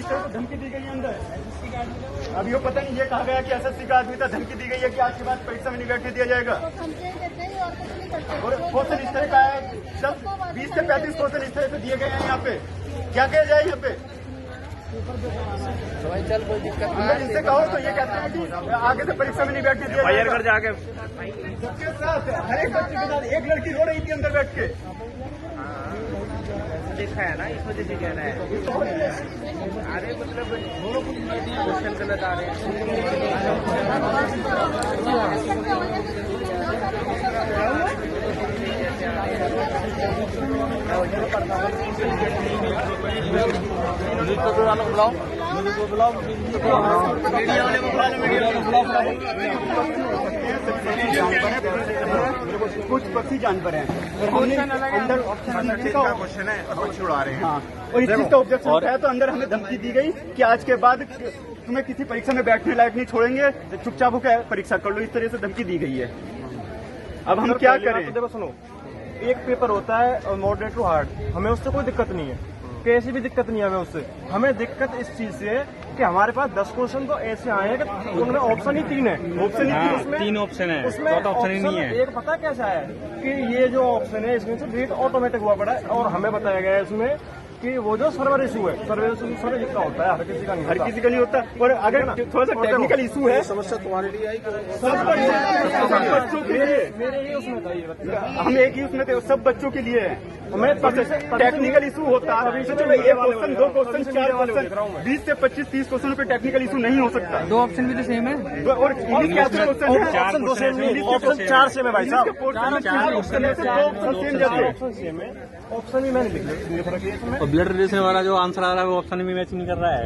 इस तरह से धमकी दी गई है अंदर। अब ये पता नहीं, ये कहा गया कि एसएससी का आदमी था, धमकी दी गई है कि आज के बाद परीक्षा में नहीं बैठने दिया जाएगा। और क्वेश्चन इस तरह का है, 20 से 35 क्वेश्चन इस तरह से दिए गए हैं यहाँ पे। क्या किया जाए यहाँ पे? चल कोई दिक्कत अगर इनसे कहो तो ये कहते हैं कि आगे से परीक्षा में नहीं बैठने दिया जाएगा। जाके सबके साथ हर एक बच्चे के साथ एक लड़की रो रही थी अंदर बैठ के। देखा है ना, इस वजह से कह रहा है। अरे मतलब क्वेश्चन गलत आ रहे कुछ पक्षी जानवर हैं और हमने अंदर क्वेश्चन है और बच्चे उड़ा रहे हैं। हाँ, और इस चीज का ऑब्जेक्शन उठाया तो अंदर हमें धमकी दी गई कि आज के बाद तुम्हें किसी परीक्षा में बैठने लायक नहीं छोड़ेंगे, चुपचाप होकर परीक्षा कर लो। इस तरह से धमकी दी गई है। अब हम क्या करें? देखो सुनो, एक पेपर होता है मॉडरेट टू हार्ड, हमें उससे कोई दिक्कत नहीं है, कैसी भी दिक्कत नहीं है हमें उससे। हमें दिक्कत इस चीज से है कि हमारे पास 10 क्वेश्चन तो ऐसे आए हैं कि उनमें ऑप्शन ही 3 है। ऑप्शन ही उसमें 3 ऑप्शन है, उसमें ऑप्शन ही नहीं है। एक पता कैसा है कि ये जो ऑप्शन है इसमें से रेट ऑटोमेटिक हुआ पड़ा है, और हमें बताया गया है इसमें कि वो जो सर्वर इशू है, सर्वर इशू सर्वर जितना होता है हर किसी का नहीं होता। और अगर थोड़ा सा टेक्निकल इशू है, समस्या तुम्हारे लिए आई सब बच्चों के लिए, मेरे ही उसमें था ये, हम एक ही उसमें थे, सब बच्चों के लिए है। हमें टेक्निकल इशू होता है, एक क्वेश्चन, 2 क्वेश्चन, 4 क्वेश्चन, 20 से 25-30 क्वेश्चन पे टेक्निकल इशू नहीं हो सकता। 2 ऑप्शन भी तो सेम है। और इंग्लिश के क्वेश्चन ऑप्शन 2 सेम नहीं, ऑप्शन 4 सेम है भाई साहब। ऑप्शन भी मैंने लिख लिया। और ब्लड रिलेशन वाला जो आंसर आ रहा है वो ऑप्शन भी मैच नहीं कर रहा है।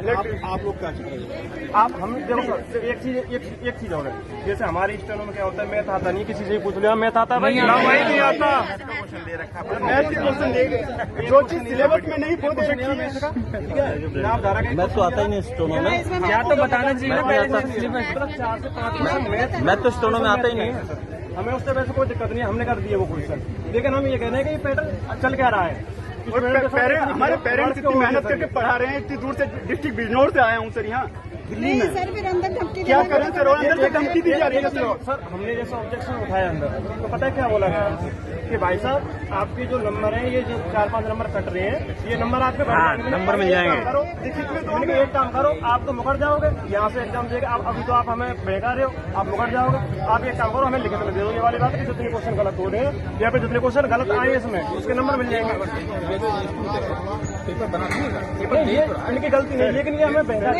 आप लोग क्या चाहिए? आप हम देखो सर, एक चीज और है, जैसे हमारे स्टैंडों में क्या होता है, मैथ आता नहीं, किसी से पूछ लिया मैथ आता है भाई, वही नहीं आता। मैथ के क्वेश्चन देंगे, जो चीज सिलेबस में नहीं वो दे रखी है। मैथ तो आता ही नहीं स्टोनों में, क्या तो बताना चाहिए ना पहले। 4 से 5 मैथ तो स्टोनों में आता ही नहीं। हमें उससे वैसे कोई दिक्कत नहीं है, हमने कर दिया वो क्वेश्चन, लेकिन हम ये कह रहे हैं कि ये पैटर्न चल क्या रहा है। और हमारे पेरेंट्स इतनी मेहनत करके पढ़ा रहे हैं, इतनी दूर से डिस्ट्रिक्ट बिजनौर से आया हूँ सर यहाँ दिल्ली में। सर फिर अंदर धमकी क्या करें सर? और अंदर से धमकी दी जा रही है सर। हमने जैसे ऑब्जेक्शन उठाया अंदर, तो पता है क्या बोला गया कि भाई साहब आपके जो नंबर है, ये जो 4-5 नंबर कट रहे हैं, ये नंबर आपके नंबर मिल जाएंगे। एक काम करो, आप तो मुकर जाओगे यहाँ से एग्जाम देगा। अभी तो आप हमें बेकार रहे हो, आप मुकर जाओगे। आप एक काम करो, हमें लिखित में दे दो ये वाली बात है कि जितने क्वेश्चन गलत हो रहे हैं या फिर जितने क्वेश्चन गलत आए इसमें उसके नंबर मिल जाएंगे। ये इनकी गलती नहीं, लेकिन ये हमें बेकार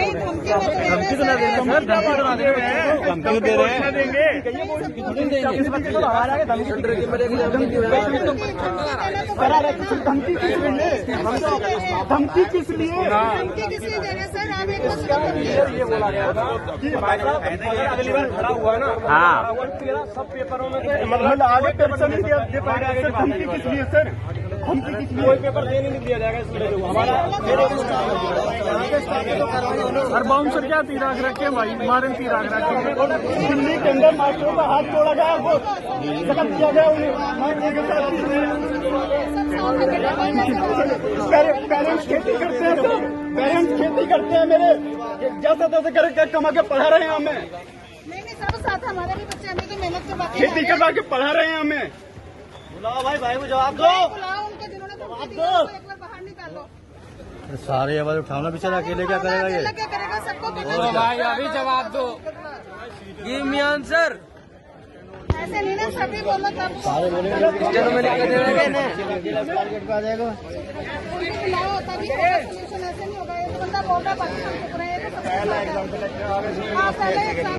धमकी तो ना दे रहे सर, धमकी तो ना दे रहे हैं, धमकी तो दे रहे हैं। इस बच्चे को हमारे आगे धमकी धमकी किस लिए? धमकी किस लिए दे रहे सर? आप एक बार ये बोला गया था कि भाई साहब अगर अगली बार खड़ा हुआ है ना, हाँ, सब पेपरों में से मतलब आगे पेपर नहीं दे पाएगा सर। धमकी किस लिए सर? धमकी किस लिए? कोई पेपर देने नहीं दिया जाएगा इसलिए हमारा। हर बाउंसर क्या तीराक रखे भाई, मारे तीराक रखे। दिल्ली के अंदर मास्टरों का हाथ तोड़ा गया, वो जख्म किया गया उन्हें। पेरेंट्स खेती करते हैं सर, पेरेंट्स खेती करते हैं मेरे, जैसा तैसा करके कमा के पढ़ा रहे हैं हमें। नहीं सब साथ हमारे भी बच्चे, हमें तो मेहनत करवा के खेती करवा के पढ़ा रहे हैं हमें। बुलाओ भाई को जवाब दो। बुलाओ उनके, जिन्होंने धमकी दी है, उनको एक बार बाहर निकालो। सारे आवाज उठाना बेचारा अकेले क्या करेगा ये? अकेला क्या करेगा? सबको भाई अभी जवाब दो। Give me answer. ऐसे नहीं ना, सभी बोलो तब सारे बोलेंगे चलो मैं लिख के दे रहा हूं ना, उनको बुलाओ, तभी सोल्यूशन। ऐसे नहीं होगा, ये तो बंदा बोल रहा है, बाकी सब चुप रहे हैं, तो सब